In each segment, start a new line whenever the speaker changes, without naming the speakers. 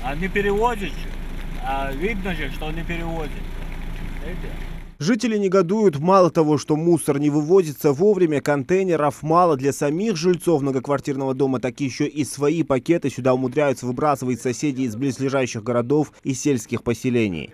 А не перевозит, а видно же, что не перевозит. Видите?
Жители негодуют. Мало того, что мусор не вывозится вовремя, контейнеров мало для самих жильцов многоквартирного дома, так еще и свои пакеты сюда умудряются выбрасывать соседи из близлежащих городов и сельских поселений.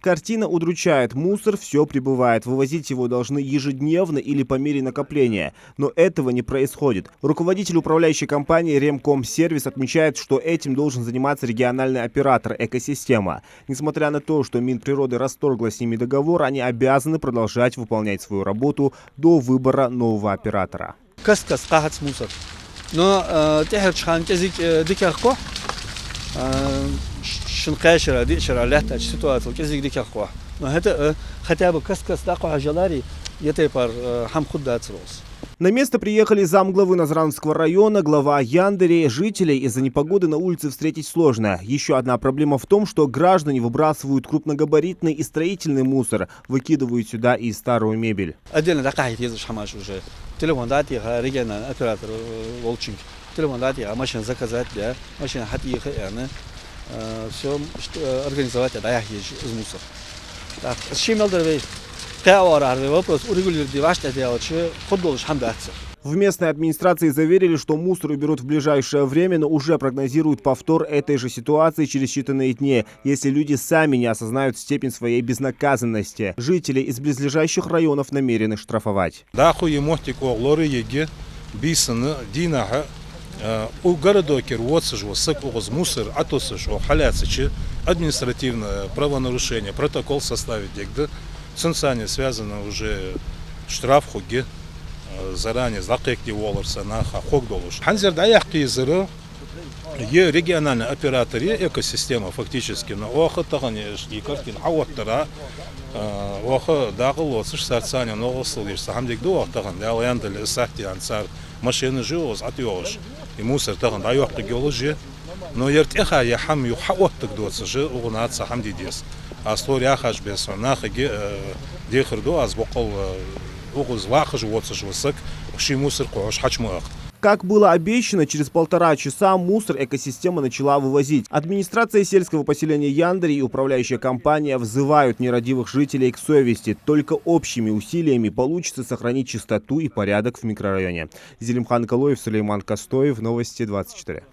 Картина удручает. Мусор все прибывает. Вывозить его должны ежедневно или по мере накопления. Но этого не происходит. Руководитель управляющей компании Ремкомсервис отмечает, что этим должен заниматься региональный оператор «Экосистема». Несмотря на то, что Минприроды расторгла с ними договор, они обязаны продолжать выполнять свою работу до выбора нового оператора. На место приехали замглавы Назрановского района, глава Яндери. Жителей из-за непогоды на улице встретить сложно. Еще одна проблема в том, что граждане выбрасывают крупногабаритный и строительный мусор, выкидывают сюда и старую мебель.
Машина заказать, да, машина все организовать, да, я езжу из мусора. Так, с чем вопрос урегулировать, в
местной администрации заверили, что мусор уберут в ближайшее время, но уже прогнозируют повтор этой же ситуации через считанные дни, если люди сами не осознают степень своей безнаказанности. Жители из близлежащих районов намерены штрафовать.
У городокер отсажу сык угоз мусор, а то сажу халяцичи, административное правонарушение, протокол составить, где ценсане связано уже штраф хуги, заранее закрепки волоса на хог долуш. Ханзер даяхки изыры, е региональный оператор, е экосистема фактически, но оха тагане и картин, а вот тара оха дагыл отсыш сарцане, но осыл дерса, хамдик до таган, ялаяндали сахти ансар, машины живоз, атёж. И мусор таган даяхки геологи, но ертеха я хам ю хавоттык доцы же угнаться хамдидес. А история хаш без нахаги дехрду аз бокол угуз вахаж отсыш высок, уши мусор кош хачмуах.
Как было обещано, через 1,5 часа мусор экосистема начала вывозить. Администрация сельского поселения Яндери и управляющая компания взывают нерадивых жителей к совести. Только общими усилиями получится сохранить чистоту и порядок в микрорайоне. Зелимхан Калоев, Сулейман Костоев, Новости 24.